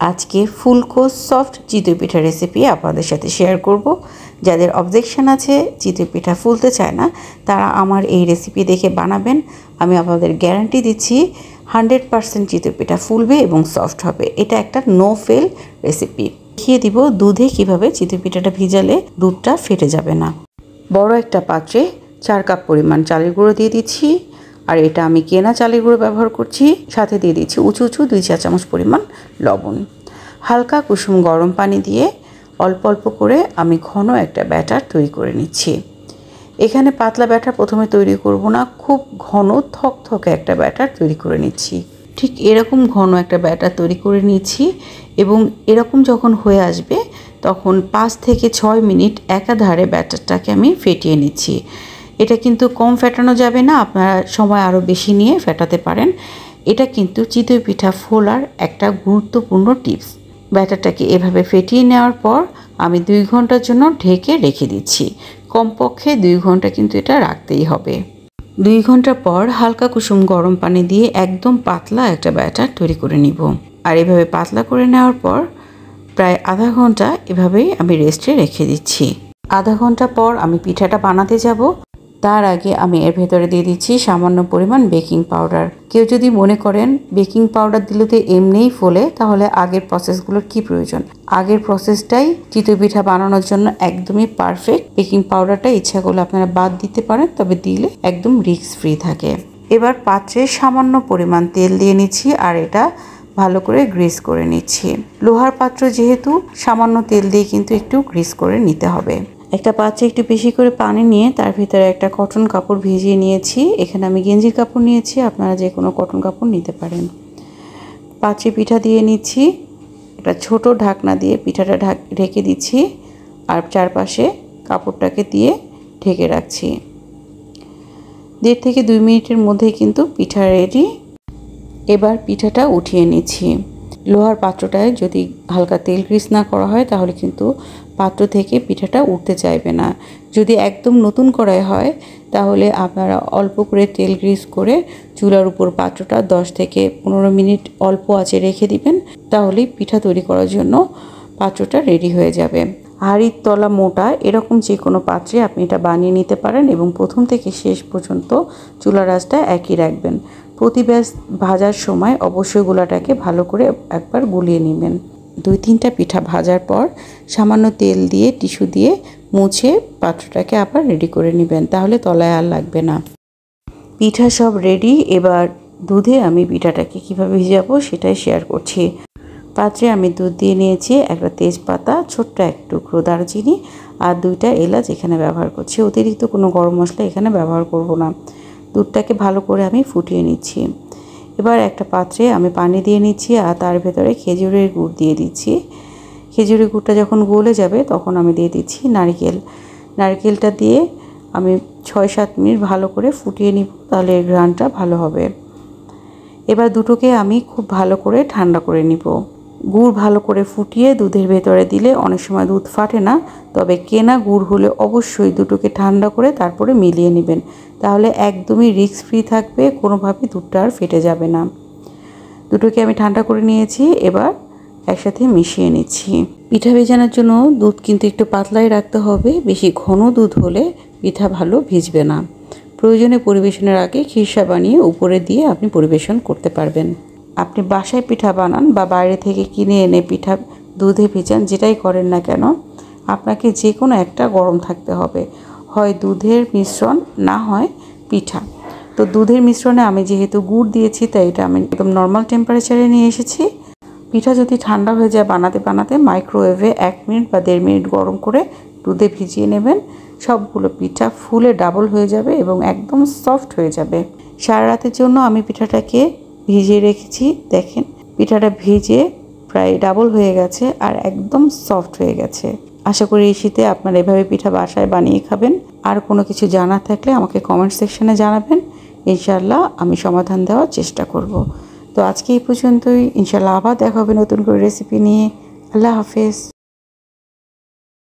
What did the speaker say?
আজকে ফুলকো সফট চিতই পিঠা রেসিপি আপনাদের সাথে শেয়ার করব। যাদের অবজেকশন আছে, চিতই পিঠা ফুলতে চায় না, তারা আমার এই রেসিপি দেখে বানাবেন। আমি আপনাদের গ্যারান্টি দিচ্ছি 100% চিতই পিঠা ফুলবে এবং সফট হবে। এটা একটা নো ফেল রেসিপি। দেখিয়ে দিব দুধে কিভাবে চিতই পিঠাটা ভিজালে দুধটা ফেটে যাবে না। বড় একটা পাত্রে 4 কাপ পরিমাণ চালের গুঁড়ো দিয়ে দিচ্ছি, আর এটা আমি কেনা চালের গুঁড়ো ব্যবহার করছি। সাথে দিয়ে দিচ্ছি উঁচু 2 চা চামচ পরিমাণ লবণ। হালকা কুসুম গরম পানি দিয়ে অল্প অল্প করে আমি ঘন একটা ব্যাটার তৈরি করে নিচ্ছি। এখানে পাতলা ব্যাটার প্রথমে তৈরি করব না, খুব ঘন থকথকে একটা ব্যাটার তৈরি করে নিচ্ছি। ঠিক এরকম ঘন একটা ব্যাটার তৈরি করে নিচ্ছি এবং এরকম যখন হয়ে আসবে তখন 5 থেকে 6 মিনিট একাধারে ব্যাটারটাকে আমি ফেটিয়ে নিচ্ছি। এটা কিন্তু কম ফেটানো যাবে না, আপনারা সময় আরও বেশি নিয়ে ফেটাতে পারেন। এটা কিন্তু চিতই পিঠা ফোলার একটা গুরুত্বপূর্ণ টিপস। ব্যাটারটাকে এভাবে ফেটিয়ে নেওয়ার পর আমি 2 ঘন্টার জন্য ঢেকে রেখে দিচ্ছি। কমপক্ষে 2 ঘন্টা কিন্তু এটা রাখতেই হবে। 2 ঘন্টা পর হালকা কুসুম গরম পানি দিয়ে একদম পাতলা একটা ব্যাটার তৈরি করে নিব। আর এভাবে পাতলা করে নেওয়ার পর প্রায় আধা ঘন্টা এভাবেই আমি রেস্টে রেখে দিচ্ছি। আধা ঘন্টা পর আমি পিঠাটা বানাতে যাব। তার আগে আমি এর ভেতরে দিয়ে দিচ্ছি সামান্য পরিমাণ বেকিং পাউডার। কেউ যদি মনে করেন বেকিং পাউডার দিলে তো এমনিই ফোলে, তাহলে আগের প্রসেসগুলোর কি প্রয়োজন? আগের প্রসেসটাই চিতই পিঠা বানানোর জন্য একদমই পারফেক্ট। বেকিং পাউডারটা ইচ্ছা করলে আপনারা বাদ দিতে পারেন, তবে দিলে একদম রিস্ক ফ্রি থাকে। এবার পাত্রে সামান্য পরিমাণ তেল দিয়ে নিচ্ছি আর এটা ভালো করে গ্রিস করে নিচ্ছি। লোহার পাত্র যেহেতু সামান্য তেল দিয়ে কিন্তু একটু গ্রিস করে নিতে হবে। একটা পাত্রে একটু বেশি করে পানি নিয়ে তার ভিতরে একটা কটন কাপড় ভিজিয়ে নিয়েছি। এখানে আমি গেঞ্জির কাপড় নিয়েছি, আপনারা যে কোনো কটন কাপড় নিতে পারেন। পাত্রে পিঠা দিয়ে নিচ্ছি, একটা ছোট ঢাকনা দিয়ে পিঠাটা ঢেকে দিচ্ছি আর চারপাশে কাপড়টাকে দিয়ে ঢেকে রাখছি। 1.5 থেকে 2 মিনিটের মধ্যেই কিন্তু পিঠা রেডি। এবার পিঠাটা উঠিয়ে নিচ্ছি। লোহার পাত্রটায় যদি হালকা তেল গ্রিস না করা হয় তাহলে কিন্তু পাত্র থেকে পিঠাটা উঠতে চাইবে না। যদি একদম নতুন কড়াই হয় তাহলে আপনারা অল্প করে তেল গ্রিস করে চুলার উপর পাত্রটা 10 থেকে 15 মিনিট অল্প আঁচে রেখে দিবেন, তাহলেই পিঠা তৈরি করার জন্য পাত্রটা রেডি হয়ে যাবে। হাঁড়ির তলা মোটা এরকম যে কোনো পাত্রে আপনি এটা বানিয়ে নিতে পারেন এবং প্রথম থেকে শেষ পর্যন্ত চুলার আঁচটা একই রাখবেন। প্রতি ব্যাচ ভাজার সময় অবশ্যই গোলাটাকে ভালো করে একবার গুলিয়ে নেবেন। 2-3টা পিঠা ভাজার পর সামান্য তেল দিয়ে টিস্যু দিয়ে মুছে পাত্রটাকে আবার রেডি করে নেবেন, তাহলে তলায় আর লাগবে না। পিঠা সব রেডি। এবার দুধে আমি পিঠাটাকে কীভাবে ভিজাবো সেটাই শেয়ার করছি। পাত্রে আমি দুধ দিয়ে নিয়েছি, একটা তেজপাতা, ছোট্ট এক টুকরো দারচিনি আর 2টা এলাচ এখানে ব্যবহার করছি। অতিরিক্ত কোনো গরম মশলা এখানে ব্যবহার করব না। দুধটাকে ভালো করে আমি ফুটিয়ে নিচ্ছি। এবার একটা পাত্রে আমি পানি দিয়ে নিচ্ছি আর তার ভেতরে খেজুরের গুড় দিয়ে দিচ্ছি। খেজুরের গুড়টা যখন গলে যাবে তখন আমি দিয়ে দিচ্ছি নারকেল। নারকেলটা দিয়ে আমি 6-7 মিনিট ভালো করে ফুটিয়ে নিব, তাহলে এর ঘ্রাণটা ভালো হবে। এবার দুটোকে আমি খুব ভালো করে ঠান্ডা করে নিব। গুড় ভালো করে ফুটিয়ে দুধের ভেতরে দিলে অনেক সময় দুধ ফাটে না, তবে কেনা গুড় হলে অবশ্যই দুটোকে ঠান্ডা করে তারপরে মিলিয়ে নেবেন, তাহলে একদমই রিস্ক ফ্রি থাকবে, কোনোভাবেই দুধটা আর ফেটে যাবে না। দুটোকে আমি ঠান্ডা করে নিয়েছি, এবার একসাথে মিশিয়ে নিচ্ছি। পিঠা ভেজানোর জন্য দুধ কিন্তু একটু পাতলাই রাখতে হবে, বেশি ঘন দুধ হলে পিঠা ভালো ভিজবে না। প্রয়োজনে পরিবেশনের আগে খিরসা বানিয়ে উপরে দিয়ে আপনি পরিবেশন করতে পারবেন। আপনি বাসায় পিঠা বানান বা বাইরে থেকে কিনে এনে পিঠা দুধে ভেজান, যেটাই করেন না কেন আপনাকে যে কোনো একটা গরম থাকতে হবে, হয় দুধের মিশ্রণ না হয় পিঠা। তো দুধের মিশ্রণে আমি যেহেতু গুড় দিয়েছি তাই এটা আমি একদম নর্মাল টেম্পারেচারে নিয়ে এসেছি। পিঠা যদি ঠান্ডা হয়ে যায় বানাতে বানাতে মাইক্রোওয়েভে 1 মিনিট বা 1.5 মিনিট গরম করে দুধে ভিজিয়ে নেবেন। সবগুলো পিঠা ফুলে ডাবল হয়ে যাবে এবং একদম সফট হয়ে যাবে। সারা রাতের জন্য আমি পিঠাটাকে ভিজিয়ে রেখেছি। দেখেন পিঠাটা ভিজে প্রায় ডাবল হয়ে গেছে আর একদম সফট হয়ে গেছে। আশা করি এই শীতে আপনারা এভাবে পিঠা বাসায় বানিয়ে খাবেন। আর কোনো কিছু জানার থাকলে আমাকে কমেন্ট সেকশনে জানাবেন, ইনশাআল্লাহ আমি সমাধান দেওয়ার চেষ্টা করব। তো আজকে এই পর্যন্তই, ইনশাআল্লাহ আবার দেখা হবে নতুন করে রেসিপি নিয়ে। আল্লাহ হাফেজ।